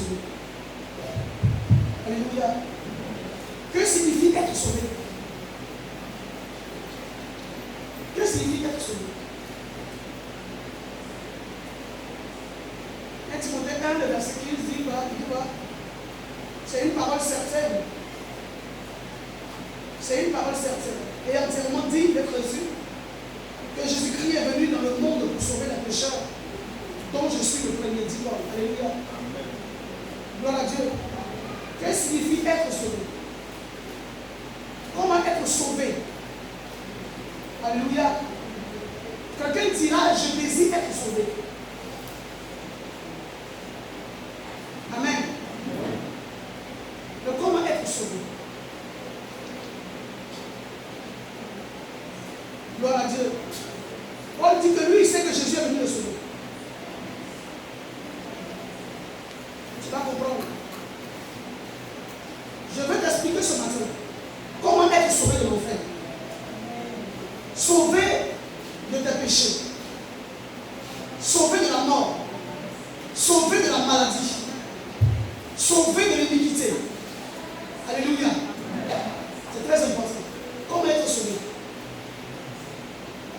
sauvé? Alléluia. Que signifie être sauvé? Que signifie être sauvé? 1 Timothée 1, le verset 15 dit quoi? C'est une parole certaine. C'est une parole certaine. Et entièrement digne d'être reçue que Jésus-Christ est venu dans le monde pour sauver les pécheurs, dont je suis le premier. Dis-moi. Alléluia. Gloire à Dieu. Que signifie être sauvé? Comment être sauvé? Alléluia. Quelqu'un dira, je désire être sauvé. Amen. Mais comment être sauvé? Gloire à Dieu. Paul dit que lui, il sait que Jésus est venu le sauver. Tu vas comprendre. Je vais t'expliquer ce matin comment être sauvé de l'enfer. Sauvé de tes péchés. Sauvé de la mort. Sauvé de la maladie. Sauvé de l'iniquité. Alléluia. C'est très important. Comment être sauvé?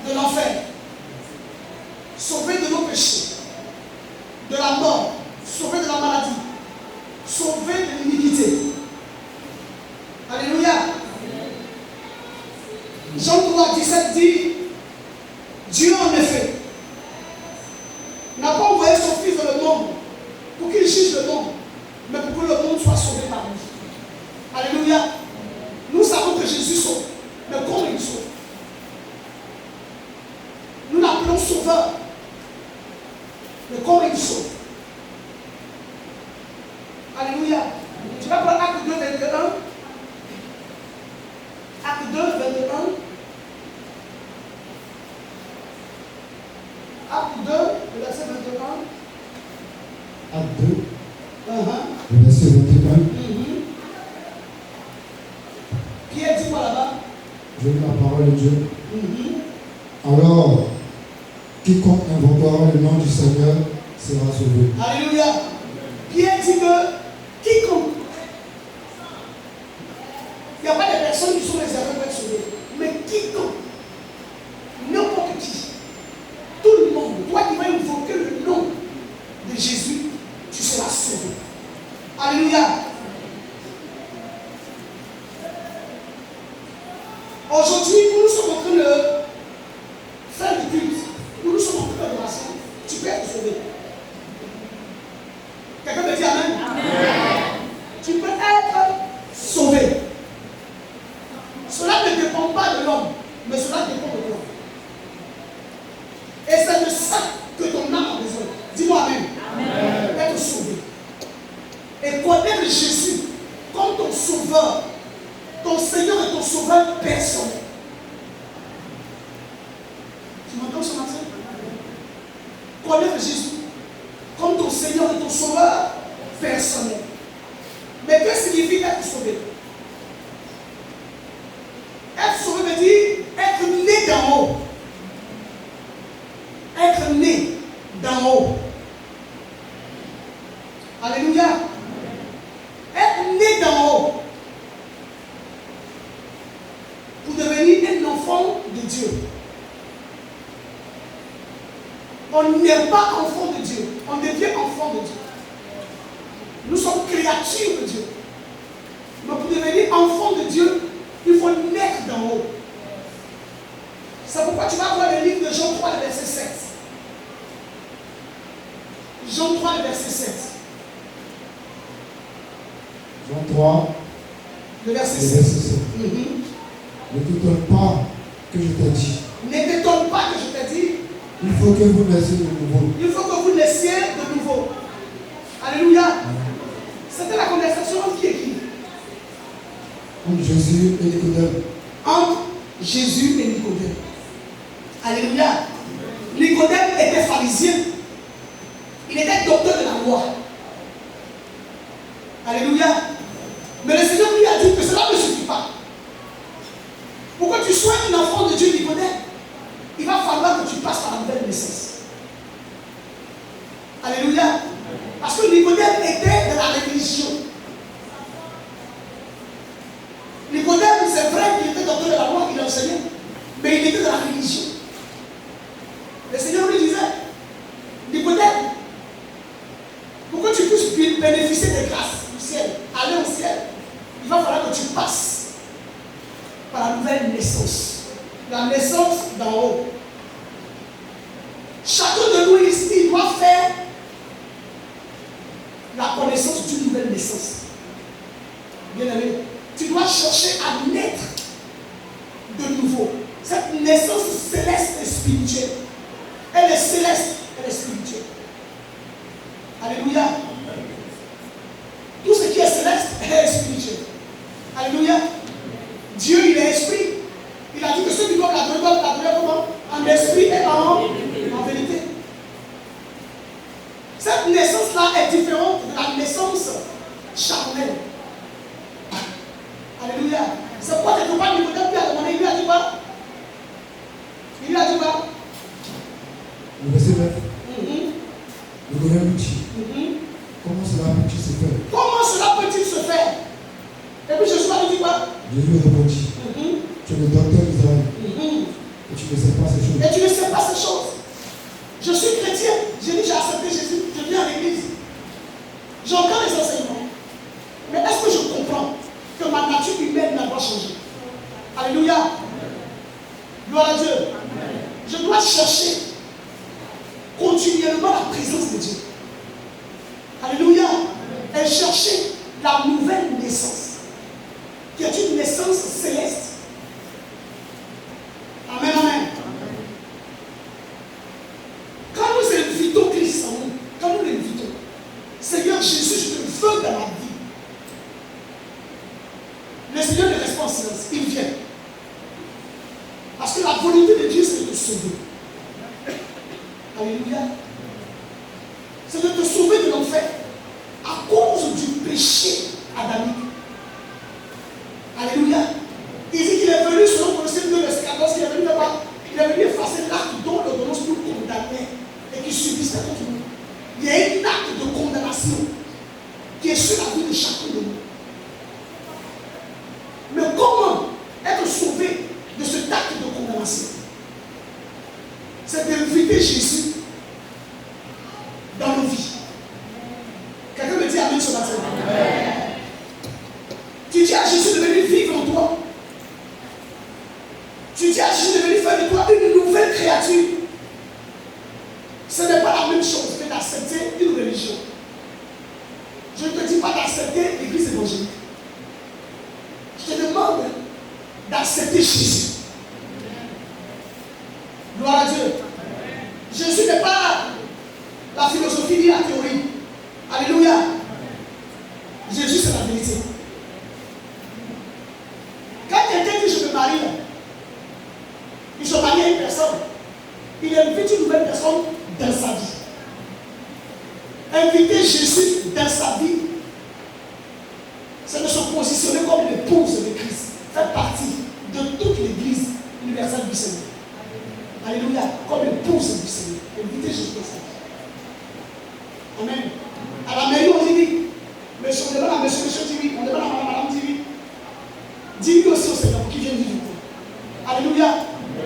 De l'enfer. Sauvé de nos péchés. De la mort. Sauvé de la maladie. Sauvé de l'iniquité. Alléluia. Jean 3, 17 dit, Dieu en effet n'a pas envoyé son Fils dans le monde pour qu'il juge le monde, mais pour que le monde soit sauvé par lui. Alléluia. Nous savons que Jésus sauve, mais comment il sauve? Nous l'appelons sauveur, mais comment il sauve? Alléluia. Tu vas prendre Acte 2, 21. Acte 2, 21. Acte 2, le verset 21. Acte 2, le verset 21. Pierre dit quoi là-bas? Je lis la parole de Dieu. Alors, quiconque invoquera le nom du Seigneur sera sauvé. Alléluia. Pierre dit que quiconque. Il n'y a pas de personnes qui sont réservées pour être sauvées. Mais quiconque, n'importe qui, tout le monde, toi qui vas invoquer le nom de Jésus, tu seras sauvé. Alléluia. Aujourd'hui, nous sommes en train de faire du culte. Nous sommes en train de d'adoration. Tu peux être sauvé. Quelqu'un me dit Amen? Amen. Tu peux être sauvé. Cela ne dépend pas de l'homme, mais cela dépend de toi. Et c'est de ça que ton âme a besoin. Dis-moi Amen. Amen. Être sauvé. Et connaître Jésus comme ton sauveur, ton Seigneur et ton sauveur personnel. Tu m'entends ce matin? Connaître Jésus comme ton Seigneur et ton sauveur personnel. Mais que signifie être sauvé? Être sauvé veut dire être né d'en haut. Être né d'en haut. Alléluia. Être né d'en haut. Pour devenir un enfant de Dieu. On n'est pas enfant de Dieu. On devient enfant de Dieu. Nous sommes créatures de Dieu. Mais pour devenir enfant de Dieu, il faut naître d'en haut. C'est pourquoi tu vas voir le livre de Jean 3, le verset 7. Jean 3, le verset 7. Jean 3, le verset 7. Ne t'étonne pas que je t'ai dit. Ne t'étonne pas que je t'ai dit. Il faut que vous naissiez de nouveau. Il faut que vous naissiez de nouveau. Alléluia. C'était la conversation entre qui et qui? Entre Jésus et Nicodème. Entre Jésus et Nicodème. Alléluia. Nicodème était pharisien. Il était docteur de la loi. Alléluia. Mais le Seigneur lui a dit que cela ne suffit pas. Pour que tu sois un enfant de Dieu, Nicodème, il va falloir que tu passes par la nouvelle naissance. Alléluia. Parce que Nicodème était dans religion. Nicodème, c'est vrai qu'il était docteur de la loi, il enseignait, mais il était dans la religion. Le Seigneur lui disait, Nicodème, pour que tu puisses bénéficier des grâces du ciel, aller au ciel, il va falloir que tu passes par la nouvelle naissance. La naissance d'en haut. Chacun de nous ici doit faire la connaissance d'une nouvelle naissance. Bien aimé, tu dois chercher à naître de nouveau. Cette naissance céleste et spirituelle. Elle est céleste, elle est spirituelle. Alléluia. Tout ce qui est céleste est spirituel. Alléluia. Dieu, il est esprit. Il a dit que ceux qui doivent l'adorer comment? En esprit et en vérité. Cette naissance-là est différente de la naissance charnelle. Alléluia. C'est pourquoi quelque part Nicodème lui a demandé, il lui a dit quoi? Il lui a dit quoi? Le verset 9. Nicodème lui dit, comment cela peut-il se faire? Comment cela peut-il se faire? Et puis Jésus lui dit quoi? Jésus répondit, tu es le docteur d'Israël et tu ne sais pas ces choses. Et tu ne sais pas ces choses. Je suis chrétien. J'ai dit, j'ai accepté Jésus. Je viens à l'église. J'entends les enseignements. Mais est-ce que je comprends que ma nature humaine n'a pas changé? Alléluia. Gloire à Dieu. Je dois chercher continuellement la présence de Dieu. Alléluia. Et chercher la nouvelle naissance, qui est une naissance céleste. Amen, amen. Quand nous invitons Christ en nous, quand nous l'invitons, Seigneur Jésus, je te veux dans ma vie. Le Seigneur ne reste pas en silence, il vient. Parce que la volonté de Dieu, c'est de te sauver. Alléluia. C'est de te sauver de l'enfer à cause du péché adamique. Alléluia. Il dit qu'il est venu, selon Colossiens 2, verset 14, il est venu là-bas. Il est venu effacer l'acte dont l'ordonnance nous condamnait et qui subissait contre nous. Il y a un acte de condamnation qui est sur la vie de chacun de nous. Mais comment être sauvé de cet acte de condamnation? C'est d'inviter Jésus dans nos vies. Quelqu'un me dit amen ce matin. Tu dis à Jésus de venir vivre en toi. Tu dis à Jésus de venir faire de toi une nouvelle créature. Ce n'est pas la même chose que d'accepter une religion. Je ne te dis pas d'accepter l'église évangélique. Je te demande d'accepter Jésus. Gloire à Dieu. Jésus n'est pas la philosophie ni la théorie. Alléluia. Jésus, c'est la vérité. Quand quelqu'un dit je me marie, il se marie à une personne, il invite une nouvelle personne dans sa vie. Inviter Jésus dans sa vie, c'est de se positionner comme l'épouse de Christ, faire partie de toute l'église universelle du Seigneur. Alléluia, comme l'épouse du Seigneur. Inviter Jésus dans sa vie. Amen. À la mairie, on dit oui. Monsieur, on demande à monsieur dit oui. On demande à madame dit oui. Dis oui aussi au Seigneur qui vient vivre en toi. Alléluia.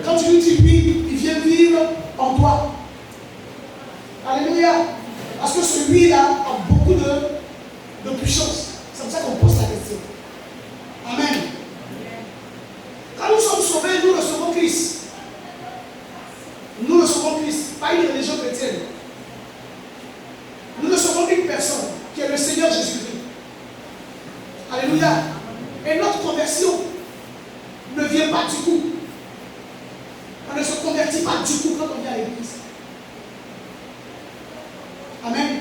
Quand tu lui dis oui, il vient vivre en toi. Alléluia. Parce que celui-là a beaucoup de puissance. C'est pour ça qu'on pose la question. Amen. Quand nous sommes sauvés, nous recevons Christ. Nous recevons Christ, pas une religion chrétienne. Nous recevons une personne qui est le Seigneur Jésus-Christ. Alléluia. Et notre conversion ne vient pas du coup. On ne se convertit pas du coup quand on vient à l'église. Amen.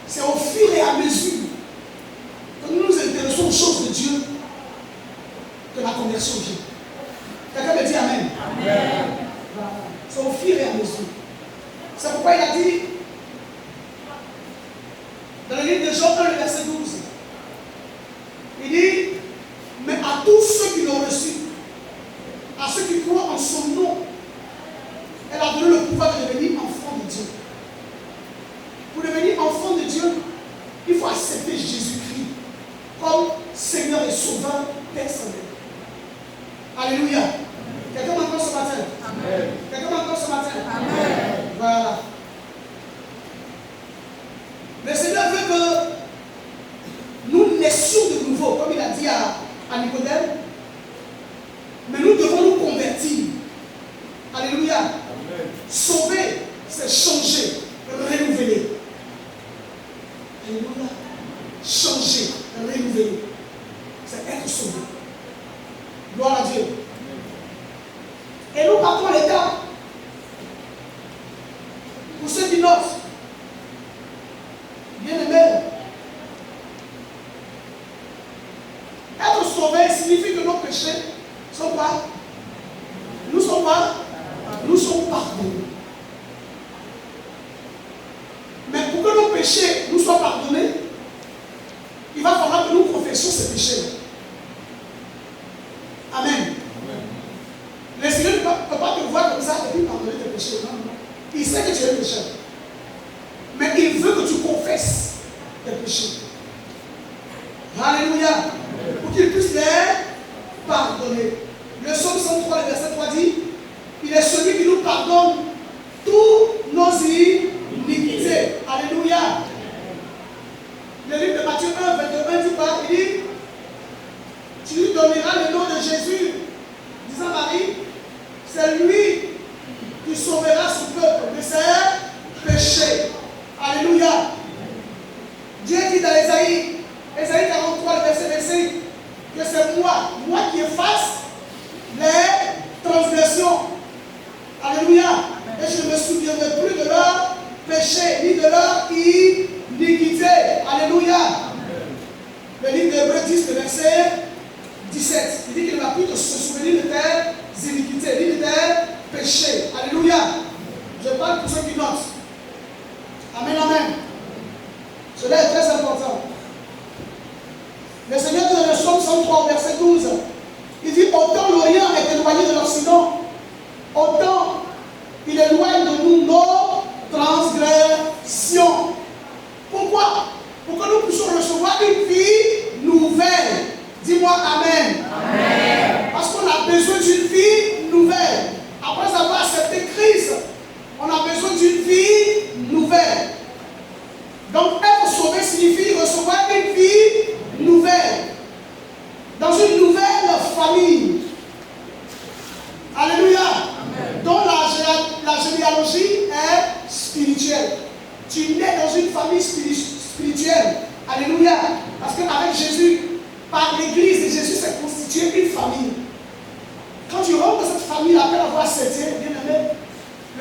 C'est au fur et à mesure que nous nous intéressons aux choses de Dieu que la conversion vient. Quelqu'un me dit Amen. Amen. C'est au fur et à mesure. C'est pourquoi il a dit dans le livre de Jean 1, verset 12, il dit, mais à tous ceux qui l'ont reçu, à ceux qui croient en son nom, elle a donné le pouvoir de devenir enfant de Dieu. Pour devenir enfant de Dieu, il faut accepter Jésus besoin personnel. Alléluia. Quelqu'un m'entend ce matin? Amen. Quelqu'un m'entend ce matin? Amen. Voilà. Le Seigneur veut que nous naissions de nouveau, comme il a dit à Nicodème. Mais nous devons nous convertir. Alléluia. Amen. Sauver, c'est changer, renouveler. Alléluia. Changer, renouveler. C'est être sauvé. Gloire à Dieu. Et nous partons l'état. Pour ceux qui notent, bien aimés, être sauvé signifie que nos péchés sont quoi? Nous sommes quoi? Nous sommes pardonnés. Mais pour que nos péchés nous soient pardonnés, il va falloir que nous confessions ces péchés. Amen. Amen. Le Seigneur ne peut pas te voir comme ça et puis pardonner tes péchés. Non, non. Il sait que tu es pécheur. Mais il veut que tu confesses tes péchés. Alléluia. Pour qu'il puisse les pardonner. Le psaume 103, le verset 3 dit, il est celui qui nous pardonne tous nos iniquités. Alléluia. Le livre de Matthieu 1, 21 dit quoi? Il dit, tu lui donneras le nom de Jésus, disant Marie, c'est lui qui sauvera son peuple de ses péchés. Alléluia. Dieu dit dans Ésaïe 43, le verset 25, que c'est moi qui efface les transgressions. Alléluia. Et je ne me souviendrai plus de leur péché, ni de leur iniquité. Alléluia. Le livre d'Hébreux 10, le verset 17. Il dit qu'il ne va plus se souvenir de tes iniquités, ni de tes péchés. Alléluia. Je parle pour ceux qui notent. Amen, amen. Cela est très important. Le Seigneur dit dans le psaume 103, verset 12, il dit, autant l'Orient est éloigné de l'Occident, autant il éloigne de nous nos transgressions. Pourquoi? Pour que nous puissions recevoir une vie nouvelle. Dis-moi Amen. Amen. Parce qu'on a besoin d'une vie nouvelle. Après avoir accepté Christ, on a besoin d'une vie nouvelle. Donc être sauvé signifie recevoir une vie nouvelle. Dans une nouvelle famille. Alléluia. Amen. Donc la généalogie est spirituelle. Tu nais dans une famille spirituelle. Alléluia. Parce qu'avec Jésus, par l'église de Jésus, s'est constituée une famille. Quand tu rentres dans cette famille, après avoir accepté, bien aimé,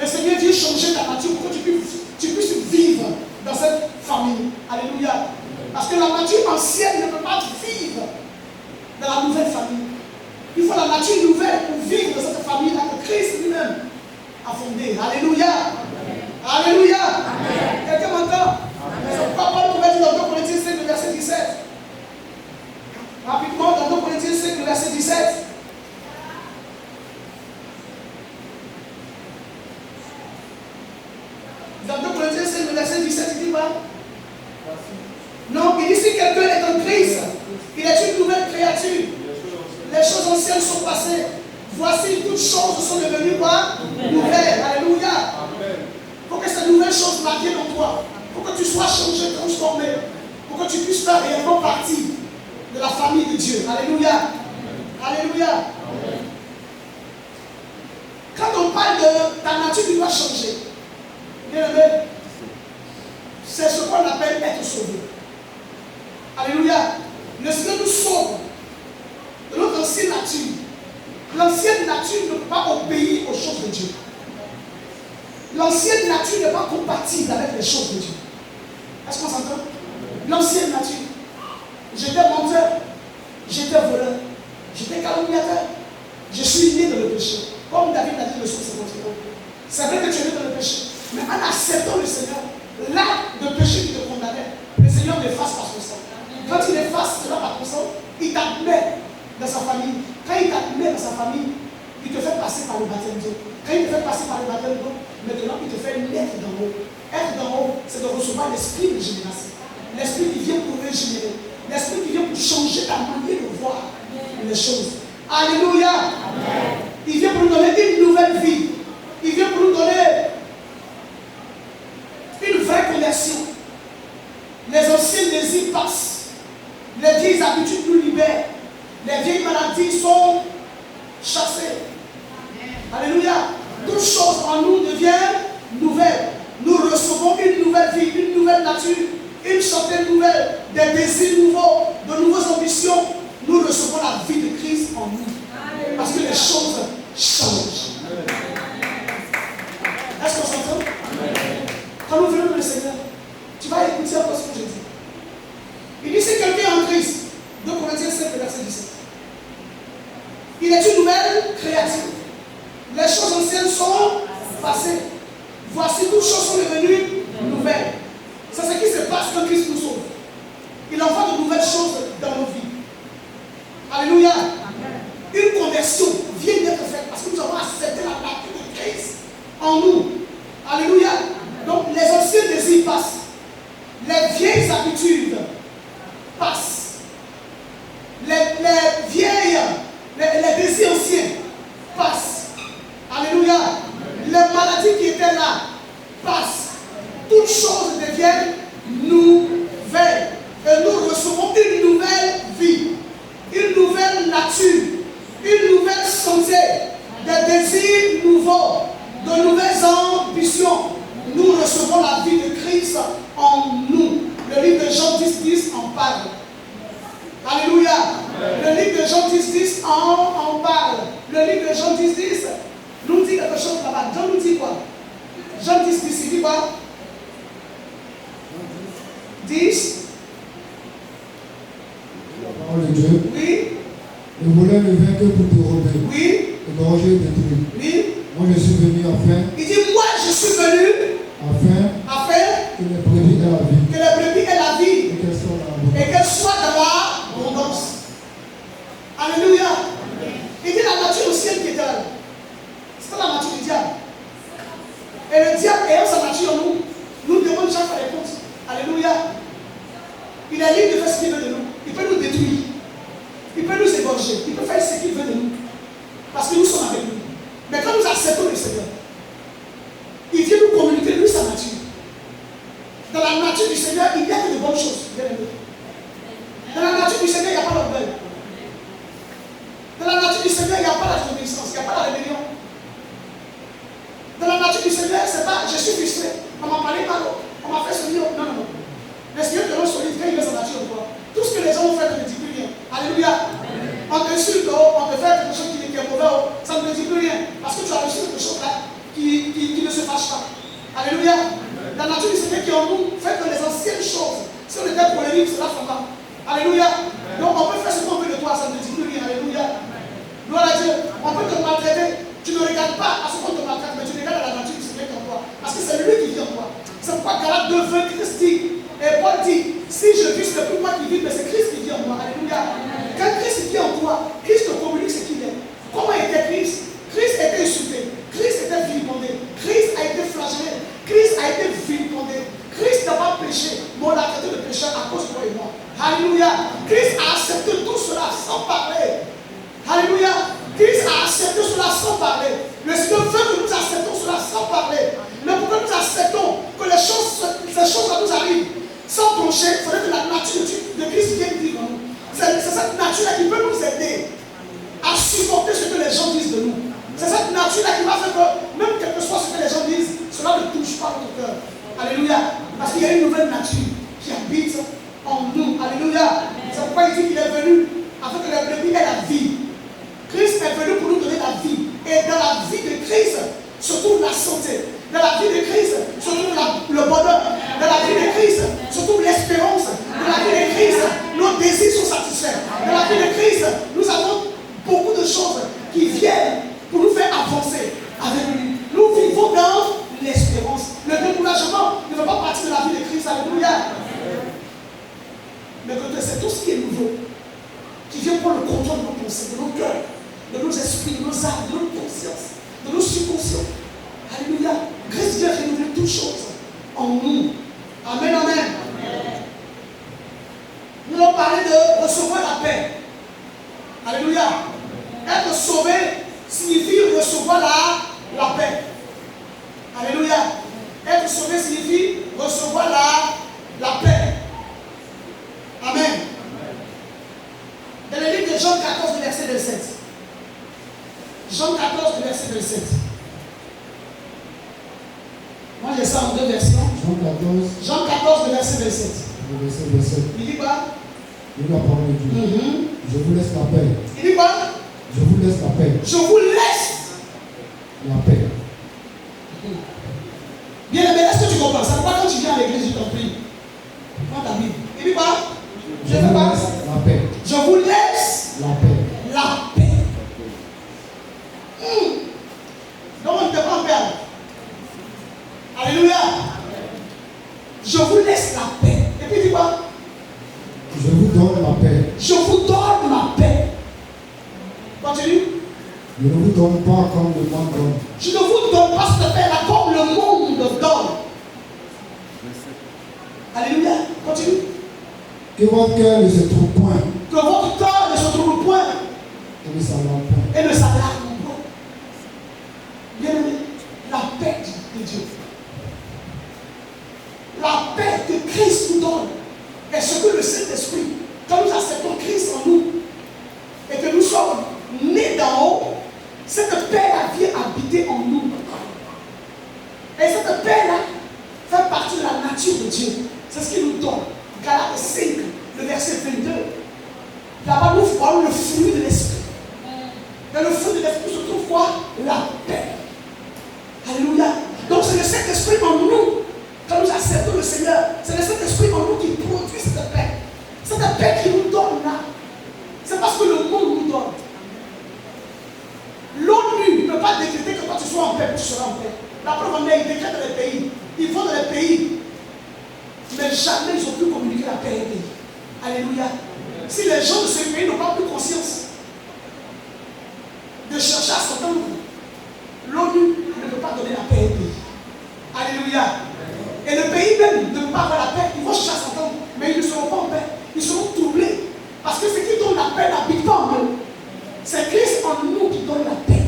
le Seigneur vient changer ta nature pour que tu puisses vivre dans cette famille. Alléluia. Parce que la nature ancienne ne peut pas vivre dans la nouvelle famille. Il faut la nature nouvelle pour vivre dans cette famille-là que Christ lui-même a fondée. Alléluia. Amen. Alléluia. Amen. Quelqu'un m'entend? C'est pourquoi Paul pouvait dire dans 2 Corinthiens 5, le verset 17. Rapidement, dans 2 Corinthiens 5, le verset 17. Dans 2 Corinthiens 5, le verset 17, il dit quoi? Non, il dit si quelqu'un est en Christ, il est une nouvelle créature. Les choses anciennes sont passées. Voici, toutes choses sont devenues quoi? Nouvelles. Alléluia. Il faut que ces nouvelles choses viennent en toi. Pour que tu sois changé, transformé. Pour que tu puisses faire réellement partie de la famille de Dieu. Alléluia. Alléluia. Quand on parle de ta nature qui doit changer, bien aimé, c'est ce qu'on appelle être sauvé. Alléluia. Le Seigneur nous sauve de notre ancienne nature. L'ancienne nature ne peut pas obéir aux choses de Dieu. L'ancienne nature n'est pas compatible avec les choses de Dieu. Est-ce qu'on s'entend? L'ancienne nature. J'étais menteur, j'étais voleur, j'étais calomniateur. Je suis né dans le péché. Comme David l'a dit dans le psaume 51. C'est vrai que tu es né dans le péché. Mais en acceptant le Seigneur, l'acte de péché qui te condamnait, le Seigneur l'efface par son sang. Quand il efface cela par son sang, il t'admet dans sa famille. Quand il t'admet dans sa famille, il te fait passer par le baptême d'eau. Quand il te fait passer par le baptême d'eau, maintenant il te fait naître d'en haut. Être d'en haut, c'est de recevoir l'esprit de génération. L'esprit qui vient pour régénérer. L'esprit qui vient pour changer ta manière de voir les choses. Alléluia. Il vient pour nous donner une nouvelle vie. Il vient pour nous donner une vraie conversion. Les anciens désirs passent. Les vieilles habitudes nous libèrent. Les vieilles maladies sont chassées. Alléluia. Toutes choses en nous deviennent nouvelles. Nous recevons une nouvelle vie, une nouvelle nature, une santé nouvelle, des désirs nouveaux, de nouvelles ambitions. Nous recevons la vie de Christ en nous. Parce que les choses changent. Est-ce qu'on s'entend? Quand nous venons dans le Seigneur, tu vas écouter encore ce que je dis. Il dit, si quelqu'un est en Christ, 2 Corinthiens 5, verset 17. Il est une nouvelle créature. Les choses anciennes sont passées. Voici, toutes choses sont devenues nouvelles. C'est ce qui se passe quand Christ nous sauve. Il envoie de nouvelles choses dans nos vies. Alléluia. Une conversion vient d'être faite parce que nous avons accepté la nature de Christ en nous. Alléluia. Donc les anciens désirs passent. Les vieilles habitudes passent. Les vieilles, les désirs anciens passent. Alléluia. Les maladies qui étaient là passent. Toutes choses deviennent nouvelles. Et nous recevons une nouvelle vie, une nouvelle nature, une nouvelle santé, des désirs nouveaux, de nouvelles ambitions. Nous recevons la vie de Christ en nous. Le livre de Jean 10 en parle. Alléluia. Le livre de Jean 10 en parle. Le livre de Jean 10 nous dit quelque chose là-bas. Jean nous dit quoi? Jean 10, il dit quoi? 10. La parole de Dieu. Oui. Le voleur ne vient que pour dérober. Oui. Le danger est détruit. Oui. Moi je suis venu afin. Il dit, moi je suis venu afin que les brebis aient la vie. Que les brebis aient la vie. Et qu'elles soient dans l'abondance. Alléluia. Il dit la nature ancienne qui était là. C'est la nature du diable. Et le diable ayant sa nature en nous, nous devons déjà faire les comptes. Alléluia. Il est libre de faire ce qu'il veut de nous. Il peut nous détruire. Il peut nous égorger. Il peut faire ce qu'il veut de nous. Parce que nous sommes avec lui. Mais quand nous acceptons le Seigneur, il vient nous communiquer lui sa nature. Dans la nature du Seigneur, il n'y a que de bonnes choses. Dans la nature du Seigneur, il n'y a pas d'orgueil. Dans la nature du Seigneur, il n'y a pas la désobéissance, il n'y a pas la rébellion. Dans la nature du Seigneur, c'est pas je suis frustré, on m'a parlé mal, on m'a fait ce livre. Non, non, non. Le Seigneur te rend solide quand il met sa nature en toi. Tout ce que les gens ont fait ne te dit plus rien. Alléluia. On te insulte, on te fait quelque chose qui est mauvais, ça ne te dit plus rien. Parce que tu as reçu quelque chose là qui ne se fâche pas. Alléluia. La nature du Seigneur qui est en nous fait que les anciennes choses, si on était polémique, cela s'en va. Alléluia. Donc on peut faire ce qu'on veut de toi, ça ne te dit plus rien. Alléluia. Gloire à Dieu. On peut te maltraiter. Tu ne regardes pas à ce qu'on te maltraite, mais tu regardes à la nature du Seigneur en toi. Parce que c'est lui qui vit en toi. C'est pourquoi Galates 2, 20, Christ dit, et Paul dit, si je vis, ce n'est plus moi qui vis, mais c'est Christ qui vit en moi. Alléluia. Quand Christ vit en toi, Christ te communique ce qu'il est. Comment était Christ? Christ était insulté. Christ était vilipendé. Christ a été flagellé. Christ a été vilipendé. Christ n'a pas péché, mais on l'a traité de pécheur à cause de toi et moi. Alléluia. Christ a accepté tout cela sans parler. Alléluia. Christ a accepté cela sans parler. Le Seigneur veut que nous acceptons cela sans parler. Mais pourquoi nous acceptons que ces choses-là nous arrivent sans broncher? Il faudrait que la nature de Christ vienne vivre en nous. C'est cette nature-là qui peut nous aider à supporter ce que les gens disent de nous. C'est cette nature-là qui va faire que, même quel que soit ce que les gens disent, cela ne touche pas notre cœur. Alléluia. Parce qu'il y a une nouvelle nature qui habite en nous. Alléluia. C'est pourquoi il dit qu'il est venu afin que les brebis aient la vie. Christ est venu pour nous donner la vie. Et dans la vie de Christ se trouve la santé. Dans la vie de Christ se trouve le bonheur. Dans la vie de Christ se trouve l'espérance. Dans la vie de Christ, nos désirs sont satisfaits. Dans la vie de Christ, nous avons beaucoup de choses qui viennent pour nous faire avancer avec lui. Nous vivons dans l'espérance. Le découragement ne fait pas partie de la vie de Christ. Alléluia. Mais que c'est tout ce qui est nouveau, qui vient prendre le contrôle de nos pensées, de nos cœurs, de nos esprits, de nos âmes, de nos consciences, de nos subconscients. Alléluia. Christ vient renouveler toutes choses en nous. Amen, amen. Nous allons parler de recevoir la paix. Alléluia. Être sauvé signifie recevoir la paix. Alléluia. Être sauvé signifie recevoir la paix. Amen. Dans le livre de Jean 14, verset 27. Jean 14, verset 27. Moi j'ai ça en deux versions. Jean 14, verset 27. Le verset 27. Il dit quoi? Il dit la parole de Dieu. Je vous laisse la paix. Il dit quoi? Je vous laisse la paix. Je vous laisse la paix. Bien aimé, est-ce que tu comprends? Ça ne pas quand tu viens à l'église, je t'en prie. Prends ta Bible. Il dit quoi? Je vous laisse la paix. Je vous laisse la paix. La paix. Donc on ne peut pas en perdre. Alléluia. Je vous laisse la paix. Et puis il dit quoi? Je vous donne la paix. Je vous donne la paix. Continue. Je ne vous donne pas comme le monde donne. Je ne vous donne pas cette paix-là comme le monde donne. Alléluia. Continue. Que votre cœur ne se trouve point. Que votre cœur ne se trouve point. Et ne s'alarme point. Et ne s'alarme point. Bien aimé, la paix de Dieu. La paix que Christ nous donne est ce que le Saint-Esprit, quand nous acceptons Christ en nous et que nous sommes nés d'en haut, cette paix-là vient habiter en nous. Et cette paix-là fait partie de la nature de Dieu. C'est ce qu'il nous donne. Galates 5, le verset 22. Là-bas, nous voyons le fruit de l'esprit. Et le fruit de l'esprit se trouve quoi? La paix. Alléluia. Donc c'est le Saint-Esprit en nous. Quand nous acceptons le Seigneur, c'est le Saint-Esprit en nous qui produit cette paix. Cette paix qui nous donne là. C'est parce que le monde nous donne. L'ONU ne peut pas décréter que quand tu sois en paix, tu seras en paix. La preuve en est, ils décrètent dans les pays. Ils vont dans les pays. Mais jamais ils n'ont pu communiquer la paix à un pays. Alléluia. Si les gens de ce pays n'ont pas plus conscience de chercher à s'entendre, l'ONU ne peut pas donner la paix à un pays. Alléluia. Et le pays même ne peut pas avoir la paix. Ils vont chercher à s'entendre, mais ils ne seront pas en paix. Ils seront troublés. Parce que ce qui donne la paix n'habite pas en eux. C'est Christ en nous qui donne la paix.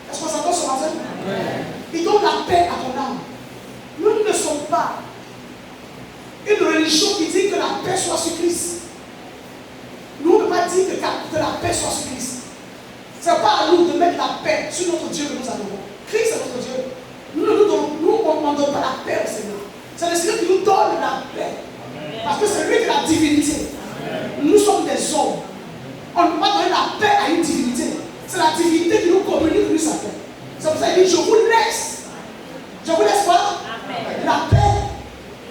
Est-ce qu'on s'entend ce matin? Il donne la paix à ton âme. Nous ne sommes pas une religion qui dit que la paix soit sur Christ. Nous ne pouvons pas dire que la paix soit sur Christ. Ce n'est pas à nous de mettre la paix sur notre Dieu que nous adorons. Christ est notre Dieu. Nous, on ne donne pas la paix au Seigneur. C'est le Seigneur qui nous donne la paix. Parce que c'est lui qui est la divinité. Nous sommes des hommes. On ne peut pas donner la paix à une divinité. C'est la divinité qui nous communique lui sa paix. C'est pour ça qu'il dit, je vous laisse. Je vous laisse quoi? La paix.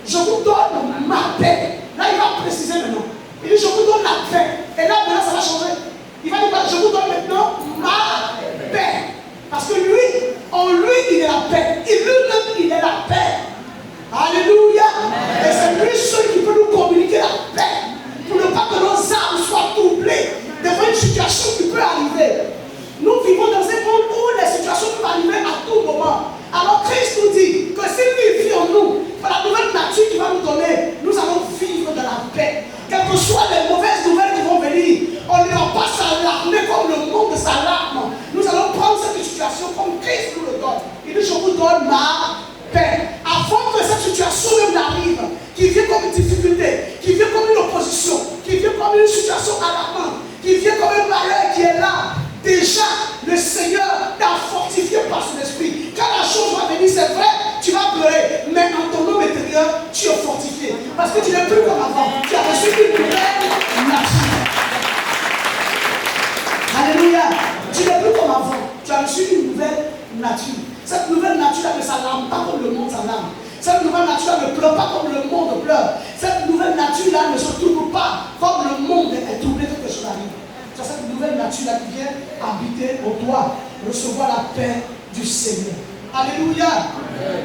Je vous donne ma paix. Là, il va préciser maintenant. Il dit, je vous donne la paix. Et là, maintenant, ça va changer. Il va dire, je vous donne maintenant ma paix. Parce que lui, en lui, il est la paix. Et lui-même, il est la paix. Alléluia. Et c'est lui seul qui peut nous communiquer la paix. Pour ne pas que nos âmes soient troublées devant une situation qui peut arriver. Nous vivons dans un monde où les situations peuvent arriver à tout moment. Alors Christ nous dit que si lui vit en nous, par la nouvelle nature qu'il va nous donner, nous allons vivre dans la paix. Quelles que soient les mauvaises nouvelles qui vont venir, on ne va pas s'alarmer comme le monde s'alarme. Nous allons prendre cette situation comme Christ nous le donne. Il dit, je vous donne ma paix. Avant que cette situation même n'arrive, qui vient comme une difficulté, qui vient comme une opposition, qui vient comme une situation alarmante, qui vient comme un malheur qui est là, déjà le Seigneur t'a fortifié par son esprit. Quand la chose va venir, c'est vrai, tu vas pleurer, mais en ton homme intérieur, tu es fortifié. Parce que tu n'es plus comme avant. Tu as reçu une nouvelle nature. Alléluia. Tu n'es plus comme avant. Tu as reçu une nouvelle nature. Cette nouvelle nature ne s'alarme pas comme le monde s'alarme. Cette nouvelle nature ne pleure pas comme le monde pleure. Cette nouvelle nature-là ne se trouble pas comme le monde est troublé quand quelque chose arrive. C'est cette nouvelle nature-là qui vient habiter en toi, recevoir la paix du Seigneur. Alléluia. Amen.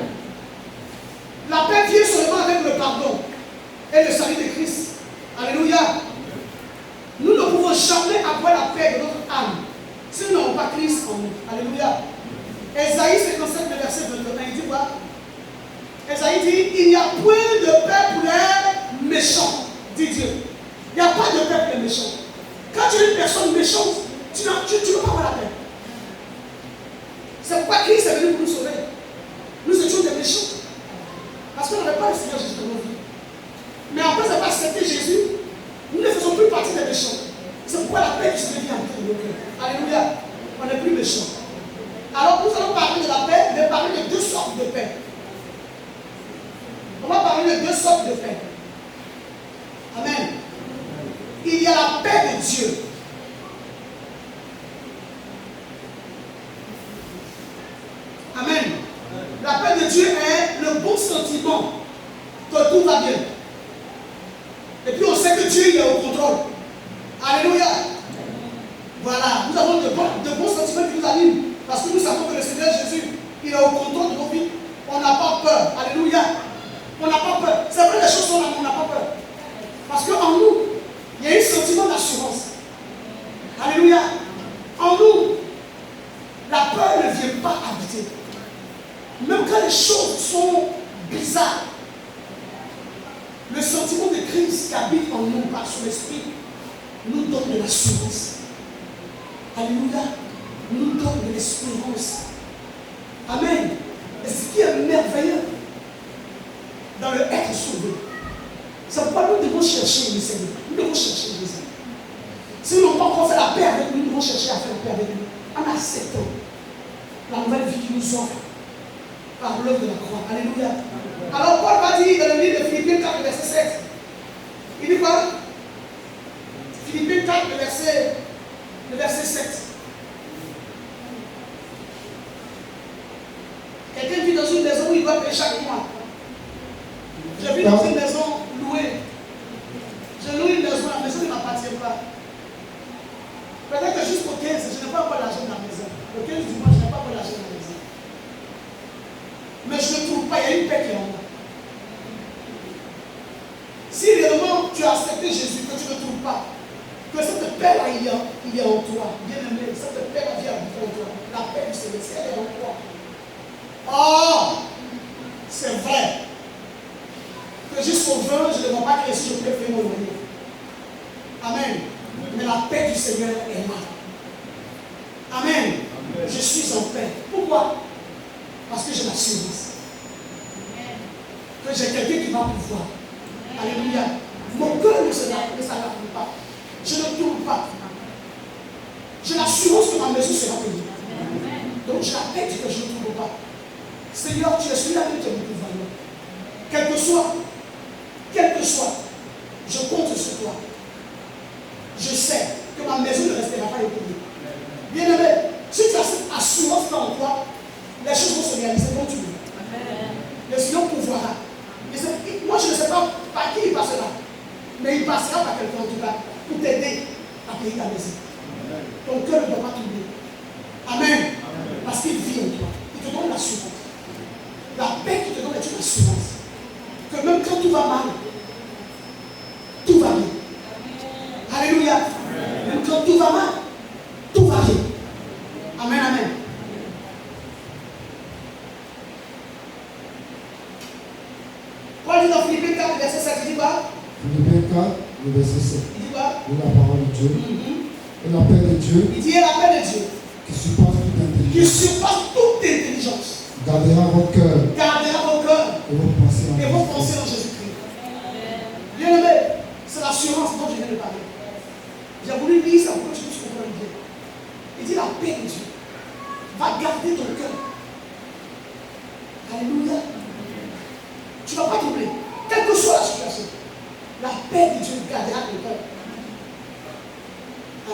La paix vient seulement avec le pardon et le salut de Christ. Alléluia. Nous ne pouvons jamais avoir la paix de notre âme si nous n'avons pas Christ en nous. Alléluia. Ésaïe 57, verset 21, il dit quoi? Ésaïe dit, il n'y a point de paix pour les méchants, dit Dieu. avons accepté Jésus, nous ne faisons plus partie des méchants. C'est pourquoi la paix du Seigneur vient entrer dans nos cœurs. Alléluia. On n'est plus méchants. Alors nous allons parler de la paix, mais parler de deux sortes de paix. On va parler de deux sortes de paix. Amen. Il y a la paix de Dieu. Amen. La paix de Dieu est le bon sentiment que tout va bien. Et puis on sait que Dieu il est au contrôle. Alléluia. Voilà, nous avons de bons sentiments qui nous animent. Parce que nous savons que le Seigneur Jésus, il est au contrôle de nos vies. On n'a pas peur. Alléluia. On n'a pas peur. C'est vrai, les choses sont là, mais on n'a pas peur. Parce qu'en nous, il y a un sentiment d'assurance. Alléluia. En nous, la peur ne vient pas habiter. Même quand les choses sont bizarres, le sentiment de crise qui habite en nous par son esprit nous donne de l'assurance. Alléluia. Nous donne de l'espérance. Amen. Et ce qui est merveilleux dans le être sauvé, c'est pourquoi nous devons chercher le Seigneur. Nous devons chercher Jésus. Si nous n'avons pas encore fait la paix avec lui, nous devons chercher à faire la paix avec lui en acceptant la nouvelle vie qu'il nous offre par l'œuvre de la croix. Alléluia. Alors Paul va dire dans le livre de Philippiens 4, verset 7. Il dit quoi? Philippiens 4, le verset 7. Quelqu'un vit dans une maison où il doit payer chaque mois. Je vis dans une maison louée. Je loue une maison, la maison ne m'appartient pas. Peut-être que jusqu'au 15, je n'ai pas encore l'argent de la maison. Le 15 du mois, je n'ai pas encore l'argent de la maison. Mais je ne trouve pas, il y a une paix qui est en moi. Si réellement tu as accepté Jésus, que tu ne trouves pas, que cette paix-là, il est en toi, bien aimé, cette paix-là vient en toi. La paix du Seigneur, elle est en toi. Oh, c'est vrai que jusqu'au 20, je ne vois pas que si je peux faire mon loyer. Amen. Mais la paix du Seigneur est là. Amen. Je suis en paix. Pourquoi? Parce que j'ai l'assurance que j'ai quelqu'un qui va pouvoir. Alléluia. Mon cœur ne s'accapule pas. Je ne tourne pas. J'ai l'assurance que ma maison sera payée. Donc j'ai la paix que je ne trouve pas. Seigneur, tu es celui-là qui est mon pouvoir. Quel que soit, je compte sur toi. Je sais que ma maison ne restera pas éprouillée. Bien aimé, si tu as cette assurance en toi, les choses vont se réaliser comme tu veux. Le Seigneur pourvoira. Moi, je ne sais pas par qui il passera, mais il passera par quelqu'un en tout cas pour t'aider à payer ta maison. Ton cœur ne doit pas tomber. Amen. Parce qu'il vit en toi. Il te donne l'assurance. La paix qui te donne est une assurance. Que même quand tout va mal, tout va bien. Alléluia. Même quand tout va mal, tout va bien. Amen, amen. Paul dit dans Philippiens 4, verset 7, il dit quoi? Philippiens 4, le verset 7. Il dit quoi? De la parole de Dieu. Et la paix de Dieu. Il dit la paix de Dieu. Qui surpasse toute intelligence. Qui surpasse toute intelligence. Gardera vos cœurs. Gardera vos cœurs. Et vos pensées en Jésus-Christ. Bien aimé, c'est l'assurance dont je viens de parler. J'ai voulu lire ça pour que tu puisses comprendre bien. Il dit la paix de Dieu va garder ton cœur. Alléluia. Tu ne vas pas trembler. Quelle que soit la situation, la paix de Dieu gardera ton cœur.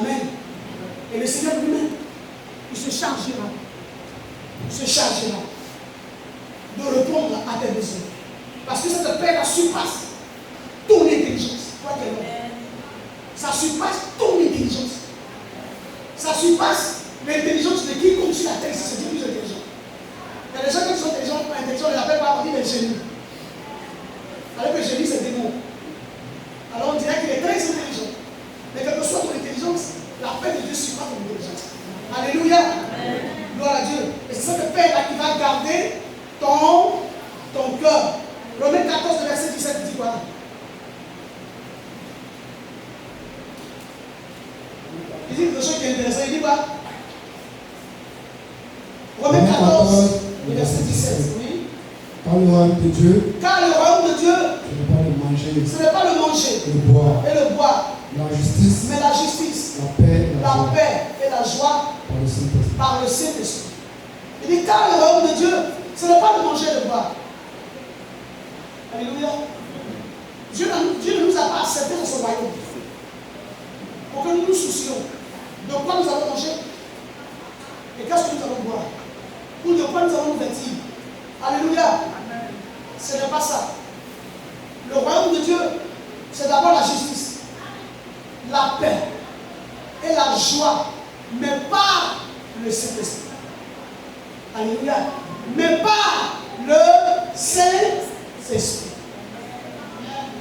Amen. Et le Seigneur lui-même, il se chargera de répondre à tes besoins. Parce que cette paix la surpasse ton intelligence. Ça surpasse ton intelligence. Ça surpasse l'intelligence de quiconque sur la terre. Ça se dit plus intelligent. Il y a des gens qui sont intelligents, pas intelligents, ils l'appellent pas, on dit des génies. Alors que génie, c'est démon. Alors on dirait qu'il est très intelligent. Mais quelle que soit ton intelligence, la paix de Dieu surpasse ton intelligence. Alléluia. Gloire à Dieu. Et c'est cette paix-là qui va garder ton cœur. Romains 14, verset 17 dit quoi? Il dit quelque chose qui est intéressant. Il dit quoi? Romains 14, verset 17. Oui. Car le royaume de Dieu, car le royaume de Dieu, ce n'est pas le manger, ce n'est pas le manger le boire, et le boire, la justice, mais la justice, la paix, et la joie paix et la joie par le Saint-Esprit. par le Saint-Esprit. Il dit, car le royaume de Dieu, ce n'est pas de manger et de boire. Alléluia. Dieu ne nous a pas acceptés dans son royaume pour que nous nous soucions de quoi nous allons manger et qu'est-ce que nous allons boire ou de quoi nous allons nous vêtir. Alléluia. Ce n'est pas ça. Le royaume de Dieu, c'est d'abord la justice, la paix et la joie, mais pas le Saint-Esprit. Alléluia. Mais pas le Saint-Esprit.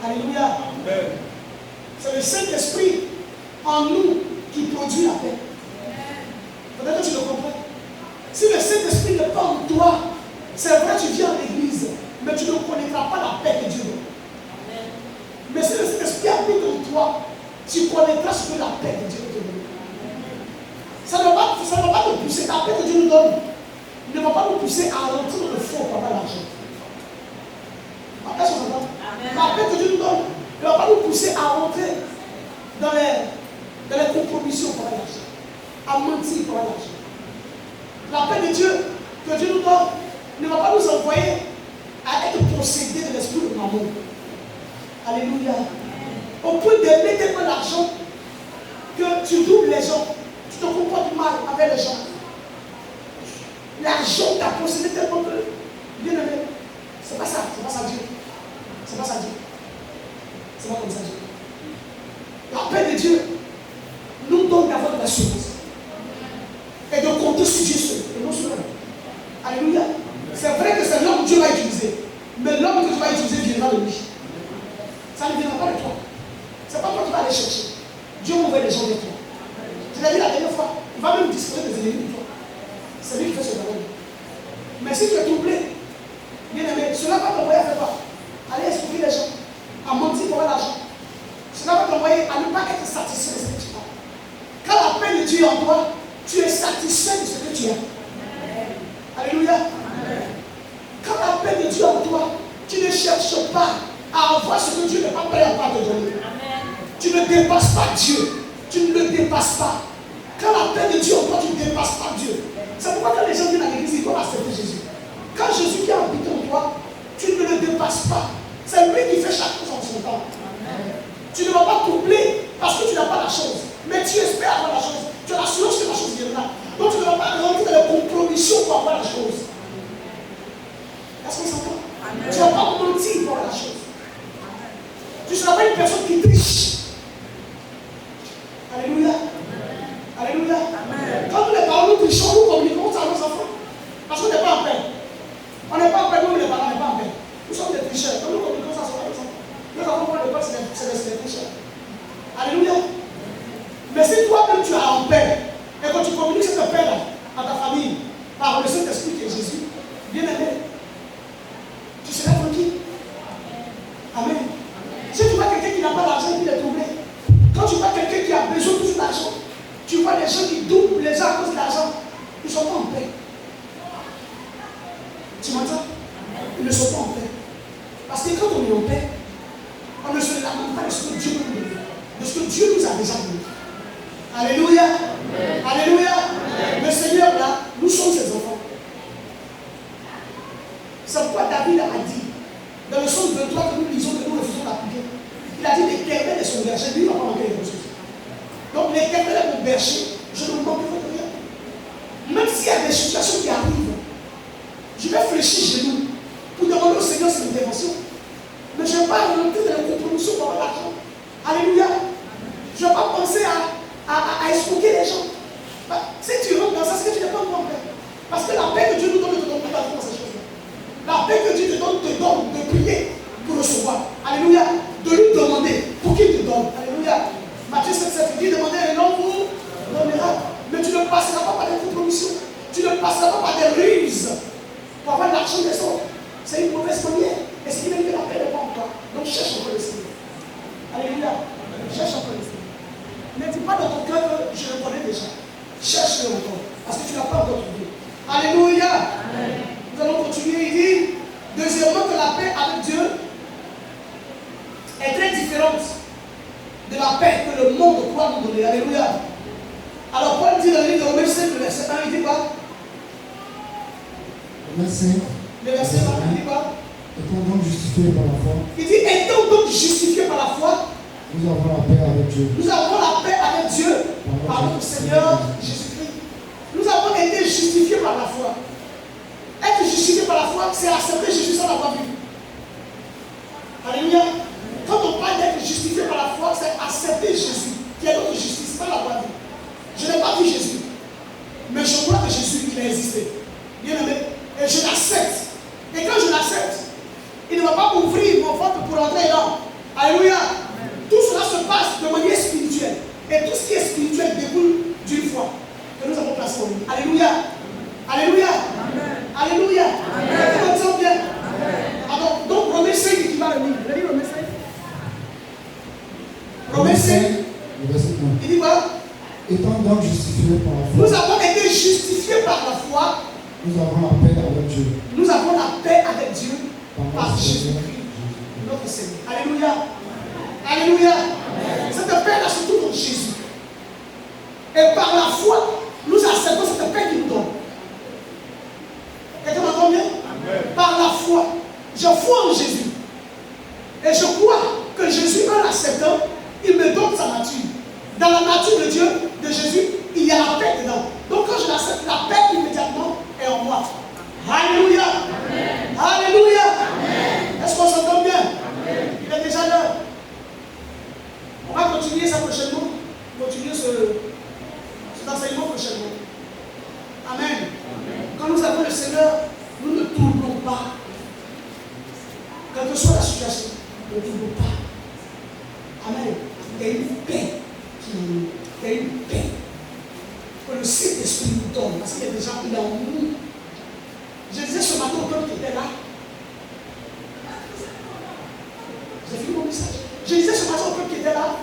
Alléluia. C'est le Saint-Esprit en nous qui produit la paix. Peut-être que tu le comprends. Si le Saint-Esprit n'est pas en toi, c'est vrai, tu viens à l'église, mais tu ne connaîtras pas la paix que Dieu donne. Mais si le Saint-Esprit habite en toi, tu connaîtras ce que la paix que Dieu te donne. Ça ne va pas te pousser, la paix que Dieu nous donne ne va pas nous pousser à rentrer dans le faux par l'argent. La paix que Dieu nous donne ne va pas nous pousser à rentrer dans les compromissions par l'argent, à mentir par l'argent. La paix de Dieu que Dieu nous donne ne va pas nous envoyer à être possédés de l'esprit de maman. Alléluia. Au point d'aimer tellement l'argent que tu doubles les gens, tu te comportes mal avec les gens. L'argent t'a possédé tellement que, bien aimé, c'est pas ça Dieu. C'est pas ça Dieu. C'est pas comme ça Dieu. La paix de Dieu nous donne d'avoir de l'assurance et de compter sur Dieu seul et non sur l'homme. Alléluia. C'est vrai que c'est l'homme que Dieu va utiliser, mais l'homme que tu vas utiliser viendra de lui. Ça ne viendra pas de toi. C'est pas toi qui vas aller chercher. Dieu va envoyer les gens de toi. Je l'ai dit la dernière fois, il va même disposer des ennemis de toi. C'est lui qui fait ce travail. Mais si tu es troublé, bien aimé, cela va t'envoyer à faire quoi? Aller escroquer les gens, à mentir pour l'argent. Cela va t'envoyer à ne pas être satisfait de ce que tu as. Quand la paix de Dieu est en toi, tu es satisfait de ce que tu as. Alléluia. Quand la paix de Dieu est en toi, tu ne cherches pas à avoir ce que Dieu n'est pas prêt à te donner. Tu ne dépasses pas Dieu. Tu ne le dépasses pas. Quand la paix de Dieu en toi, tu ne dépasses pas Dieu. C'est pourquoi quand les gens viennent à l'église, ils doivent accepter Jésus. Quand Jésus vient habiter en toi, tu ne le dépasses pas. C'est lui qui fait chaque chose en son temps. Tu ne vas pas t'oublier parce que tu n'as pas la chose. Mais tu espères avoir la chose. Tu as l'assurance que la chose viendra. Donc tu ne vas pas rentrer dans les compromissions pour avoir la chose. Est-ce qu'on s'entend? Tu ne vas pas mentir pour avoir la chose. Tu ne seras pas une personne qui triche. Alléluia. Alléluia. Quand nous les parents, nous trichons, nous communiquons ça à nos enfants. Parce qu'on n'est pas en paix. On n'est pas en paix, nous les parents, on n'est pas en paix. Nous sommes des tricheurs. Quand nous communiquons ça à nos enfants, nous avons pas de paix, c'est des tricheurs. Alléluia. Mais si toi-même tu es en paix, et que tu communiques cette paix-là à ta famille, par le Saint-Esprit qui est Jésus, bien aimé, tu seras tranquille. Amen. Si tu vois quelqu'un qui n'a pas d'argent, il est troublé. Quand tu vois quelqu'un qui a besoin de l'argent, tu vois des gens qui doublent les gens à cause de l'argent, ils ne sont pas en paix. Tu m'entends? Ils ne sont pas en paix. Parce que quand on est en paix, on ne se lamente pas de ce que Dieu nous donne, de ce que Dieu nous a déjà donné. Alléluia. Alléluia. Le Seigneur là, nous sommes ses enfants. C'est pourquoi David a dit, dans le psaume 23 que nous lisons, que nous refusons d'appliquer, il a dit l'Éternel est son berger, lui il ne va pas manquer les ressources. Donc l'Éternel est mon berger, je ne manquerai de rien. Même s'il y a des situations qui arrivent, je vais fléchir chez nous pour demander au Seigneur son intervention. Mais je ne vais pas rentrer dans la compromission pour avoir l'argent. Alléluia. Je ne vais pas penser à escroquer les gens. Si tu rentres dans ça, c'est que tu n'es pas encore en paix. Parce que la paix que Dieu nous donne ne te donne pas dans ces choses-là. La paix que Dieu te donne de prier pour recevoir. Alléluia. De lui demander pour qu'il te donne. Alléluia. Matthieu 7,7 dit demandez et l'homme vous donnera. Mais tu ne passeras pas par des compromissions. Tu ne passeras pas par des ruses pour avoir l'argent des autres. C'est une mauvaise manière. Et ce qui veut dire que la paix n'est pas en toi. Donc cherche encore le Seigneur. Alléluia. Cherche encore le Seigneur. Ne dis pas dans ton cœur que je le connais déjà. Cherche-le encore. Parce que tu n'as pas encore trouvé. Alléluia. Nous allons continuer. Il dit, deuxièmement, que la paix avec Dieu la paix que le monde doit nous donner. Alléluia. Alors Paul dit dans le livre de Romains 5, le verset 1, il dit quoi? Romains 5, Le verset 1, il dit quoi? étant donc justifiés par la foi, Il dit, étant donc justifiés par la foi, nous avons la paix avec Dieu. nous avons la paix avec Dieu par notre Seigneur Jésus-Christ. Nous avons été justifiés par la foi. Être justifié par la foi, c'est accepter Jésus sans l'avoir vu. Alléluia. Quand on parle d'être justifié par la foi, c'est accepter Jésus, qui est notre justice, sans l'avoir vu. Je n'ai pas vu Jésus, mais je crois que Jésus, il a existé. Bien aimé. Et je l'accepte. Et quand je l'accepte, il ne va pas m'ouvrir mon ventre pour entrer là. Alléluia. Tout cela se passe de manière spirituelle. Et tout ce qui est spirituel découle d'une foi que nous avons placée en nous. Alléluia. Alléluia. Amen. Alléluia. Amen. Vous bien. Alors, donc Romains 5 qui va le lire. Vous avez Romains 5? Romains 5. Il dit quoi? Étant donc justifiés par la foi. Nous avons été justifiés par la foi. Nous avons la paix avec Dieu. Nous avons la paix avec Dieu par Jésus-Christ, notre Seigneur. Alléluia. Alléluia. Cette paix-là se trouve en Jésus. Et par la foi, nous acceptons cette paix qu'il nous donne. Quelqu'un m'entend bien? Par la foi. Je crois en Jésus. Et je crois que Jésus, en l'acceptant, il me donne sa nature. Dans la nature de Dieu, de Jésus, il y a la paix dedans. Donc quand je l'accepte, la paix immédiatement est en moi. Alléluia. Amen. Alléluia. Est-ce qu'on s'entend bien? Amen. Il est déjà l'heure. On va continuer ça prochainement. Continuer cet enseignement prochainement. Amen. Amen. Quand nous avons le Seigneur, nous ne tournons pas. Quelle que soit la situation, nous ne tournons pas. Amen. Il y a une paix qui nous. Il y a une paix que le Saint-Esprit nous donne. Parce qu'il y a déjà il est en nous. Je disais ce matin au peuple qui était là. J'ai fini mon message. Je disais ce matin au peuple qui était là.